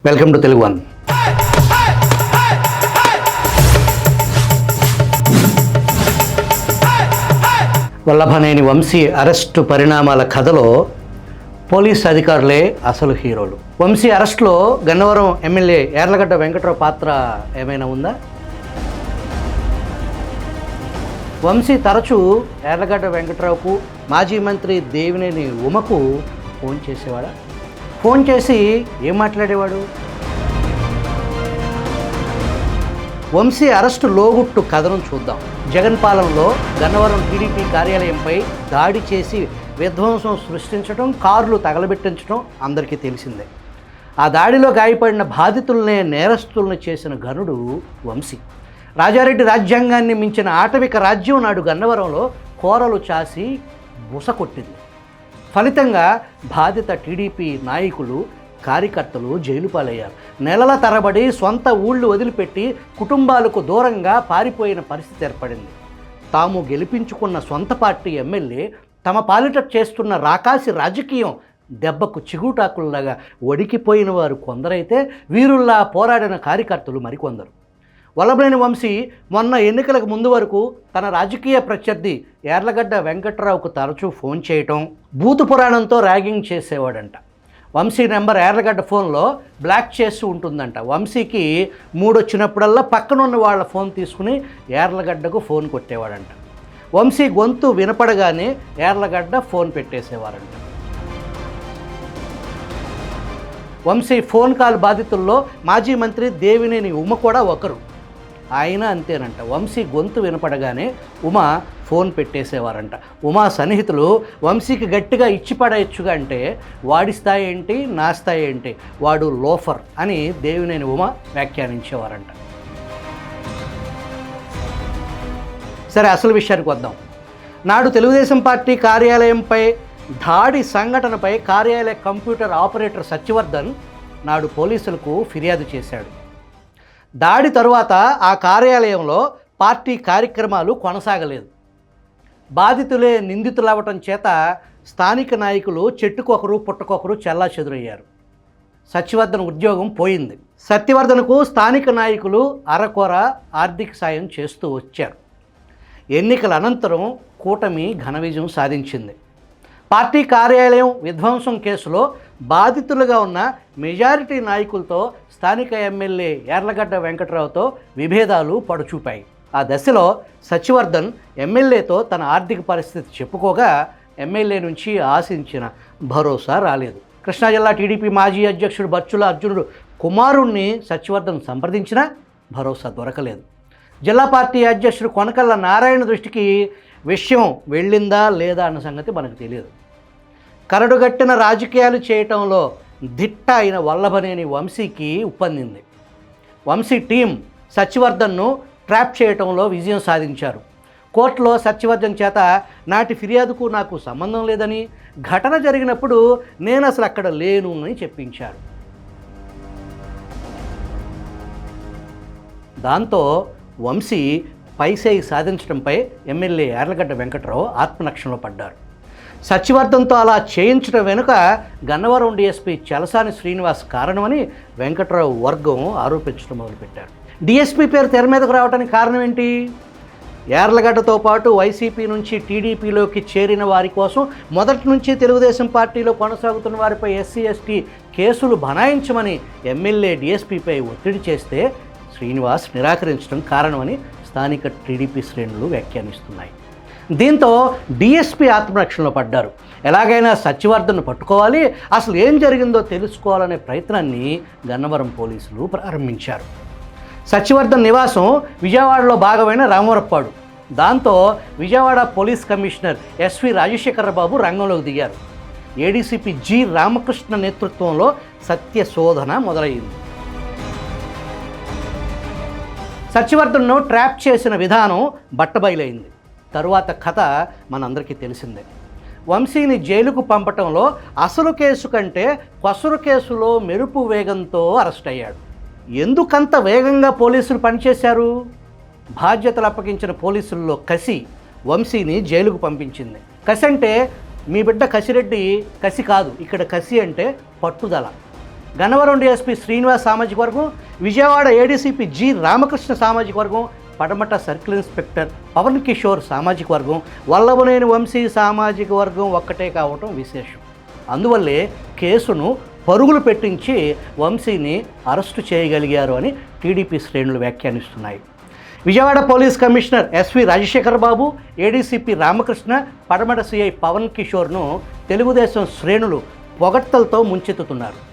Welcome to Telugu one. Vallabhaneni Vamsi arrest పరిణామాల కథలో police అధికారులే అసలు హీరోలు. వంశీ అరెస్టులో గన్నవరం ఎమ్మెల్యే యార్లగడ్డ వెంకట్రావు పాత్ర ఏమైనా ఉందా? వంశీ తరచూ యార్లగడ్డ వెంకట్రావుకు, మాజీ మంత్రి దేవినేని ఉమకు ఫోన్ చేసేవాడా? ఫోన్ చేసి ఏం మాట్లాడేవాడు? వంశీ అరెస్టు లోగుట్టు కథనం చూద్దాం. జగన్ పాలనలో గన్నవరం టీడీపీ కార్యాలయంపై దాడి చేసి విధ్వంసం సృష్టించడం, కార్లు తగలబెట్టించడం అందరికీ తెలిసిందే. ఆ దాడిలో గాయపడిన బాధితులనే నేరస్తుల్ని చేసిన ఘనుడు వంశీ. రాజారెడ్డి రాజ్యాంగాన్ని మించిన ఆటవిక రాజ్యం నాడు గన్నవరంలో కోరలు చాసి బుసకొట్టింది. ఫలితంగా బాధిత టీడీపీ నాయకులు, కార్యకర్తలు జైలు పాలయ్యారు. నెలల తరబడి సొంత ఊళ్ళు వదిలిపెట్టి కుటుంబాలకు దూరంగా పారిపోయిన పరిస్థితి ఏర్పడింది. తాము గెలిపించుకున్న సొంత పార్టీ ఎమ్మెల్యే తమ పాలిట చేస్తున్న రాకాసి రాజకీయం దెబ్బకు చిగుటాకుల్లాగా వడికిపోయిన వారు కొందరైతే, వీరుల్లా పోరాడిన కార్యకర్తలు మరికొందరు. వల్లభనేని వంశీ మొన్న ఎన్నికలకు ముందు వరకు తన రాజకీయ ప్రత్యర్థి యార్లగడ్డ వెంకట్రావుకు తరచూ ఫోన్ చేయటం, భూత పురాణంతో ర్యాగింగ్ చేసేవాడంట. వంశీ నెంబర్ యార్లగడ్డ ఫోన్లో బ్లాక్ చేసి ఉంటుందంట. వంశీకి మూడొచ్చినప్పుడల్లా పక్కనున్న వాళ్ళ ఫోన్ తీసుకుని యార్లగడ్డకు ఫోన్ కొట్టేవాడంట. వంశీ గొంతు వినపడగానే యార్లగడ్డ ఫోన్ పెట్టేసేవారంట. వంశీ ఫోన్ కాల్ బాధితుల్లో మాజీ మంత్రి దేవినేని ఉమ కూడా ఒకరు. ఆయన అంతేనంట. వంశీ గొంతు వినపడగానే ఉమ ఫోన్ పెట్టేసేవారంట. ఉమా సన్నిహితులు వంశీకి గట్టిగా ఇచ్చి పడేయచ్చుగా అంటే, వాడి స్థాయి ఏంటి, నా స్థాయి ఏంటి, వాడు లోఫర్ అని దేవినేని ఉమ వ్యాఖ్యానించేవారంట. సరే, అసలు విషయానికి వద్దాం. నాడు తెలుగుదేశం పార్టీ కార్యాలయంపై దాడి సంఘటనపై కార్యాలయ కంప్యూటర్ ఆపరేటర్ సత్యవర్ధన్ నాడు పోలీసులకు ఫిర్యాదు చేశాడు. దాడి తరువాత ఆ కార్యాలయంలో పార్టీ కార్యక్రమాలు కొనసాగలేదు. బాధితులే నిందితులవ్వటం చేత స్థానిక నాయకులు చెట్టుకొకరు పుట్టకొకరు చెల్లాచెదురయ్యారు. సత్యవర్ధన్ ఉద్యోగం పోయింది. సత్యవర్ధన్కు స్థానిక నాయకులు అరకొర ఆర్థిక సాయం చేస్తూ వచ్చారు. ఎన్నికల అనంతరం కూటమి ఘన విజయం సాధించింది. పార్టీ కార్యాలయం విధ్వంసం కేసులో బాధితులుగా ఉన్న మెజారిటీ నాయకులతో స్థానిక ఎమ్మెల్యే యార్లగడ్డ వెంకట్రావుతో విభేదాలు పడుచూపాయి. ఆ దశలో సత్యవర్ధన్ ఎమ్మెల్యేతో తన ఆర్థిక పరిస్థితి చెప్పుకోగా ఎమ్మెల్యే నుంచి ఆశించిన భరోసా రాలేదు. కృష్ణా జిల్లా టీడీపీ మాజీ అధ్యక్షుడు బచ్చుల అర్జునుడు కుమారుణ్ణి సత్యవర్ధన్ సంప్రదించినా భరోసా దొరకలేదు. జిల్లా పార్టీ అధ్యక్షుడు కొనకళ్ళ నారాయణ దృష్టికి విషయం వెళ్ళిందా లేదా అన్న సంగతి మనకు తెలియదు. కరడుగట్టిన రాజకీయాలు చేయటంలో దిట్ట అయిన వల్లభనేని వంశీకి ఉప్పందింది. వంశీ టీం సత్యవర్ధన్ను ట్రాప్ చేయటంలో విజయం సాధించారు. కోర్టులో సత్యవర్ధన్ చేత నాటి ఫిర్యాదుకు నాకు సంబంధం లేదని, ఘటన జరిగినప్పుడు నేను అసలు అక్కడ లేను అని చెప్పించారు. దాంతో వంశీ పైసేయి సాధించడంపై ఎమ్మెల్యే యార్లగడ్డ వెంకట్రావు ఆత్మరక్షణలో పడ్డారు. సత్యవర్ధన్తో అలా చేయించడం వెనుక గన్నవరం డీఎస్పీ చలసాని శ్రీనివాస్ కారణమని వెంకట్రావు వర్గం ఆరోపించడం మొదలుపెట్టారు. డీఎస్పీ పేరు తెర మీదకు రావడానికి కారణం ఏంటి? యార్లగడ్డతో పాటు వైసీపీ నుంచి టీడీపీలోకి చేరిన వారి కోసం మొదటి నుంచి తెలుగుదేశం పార్టీలో కొనసాగుతున్న వారిపై ఎస్సీ ఎస్టీ కేసులు బనాయించమని ఎమ్మెల్యే డీఎస్పీపై ఒత్తిడి చేస్తే శ్రీనివాస్ నిరాకరించడం కారణమని స్థానిక టీడీపీ శ్రేణులు వ్యాఖ్యానిస్తున్నాయి. దీంతో డీఎస్పీ ఆత్మరక్షణలో పడ్డారు. ఎలాగైనా సత్యవర్ధన్ను పట్టుకోవాలి, అసలు ఏం జరిగిందో తెలుసుకోవాలనే ప్రయత్నాన్ని గన్నవరం పోలీసులు ప్రారంభించారు. సత్యవర్ధన్ నివాసం విజయవాడలో భాగమైన రామవరప్పాడు. దాంతో Vijayawada police commissioner SV Rajasekharababu రంగంలోకి దిగారు. ఏడీసీపీ జి రామకృష్ణ నేతృత్వంలో సత్య శోధన మొదలైంది. సత్యవర్ధన్ను ట్రాప్ చేసిన విధానం బట్టబయలైంది. తరువాత కథ మనందరికీ తెలిసిందే. వంశీని జైలుకు పంపటంలో అసలు కేసు కంటే కొసరు కేసులో మెరుపు వేగంతో అరెస్ట్ అయ్యాడు. ఎందుకంత వేగంగా పోలీసులు పనిచేశారు? బాధ్యతలు అప్పగించిన పోలీసుల్లో కసి వంశీని జైలుకు పంపించింది. కసి అంటే మీ బిడ్డ కసిరెడ్డి కసి కాదు, ఇక్కడ కసి అంటే పట్టుదల. గన్నవరం డీఎస్పీ శ్రీనివాస్ సామాజిక వర్గం, విజయవాడ ఏడీసీపీ జి రామకృష్ణ సామాజిక వర్గం, పడమట సర్కిల్ ఇన్స్పెక్టర్ పవన్ కిషోర్ సామాజిక వర్గం, వల్లభనేని వంశీ సామాజిక వర్గం ఒక్కటే కావటం విశేషం. అందువల్లే కేసును పరుగులు పెట్టించి వంశీని అరెస్టు చేయగలిగారు అని టీడీపీ శ్రేణులు వ్యాఖ్యానిస్తున్నాయి. Vijayawada police commissioner SV Rajasekhar Babu, ADCP Ramakrishna, Padamata CI Pawan కిషోర్ను Telugu Desam శ్రేణులు పొగడ్తలతో ముంచెత్తుతున్నారు.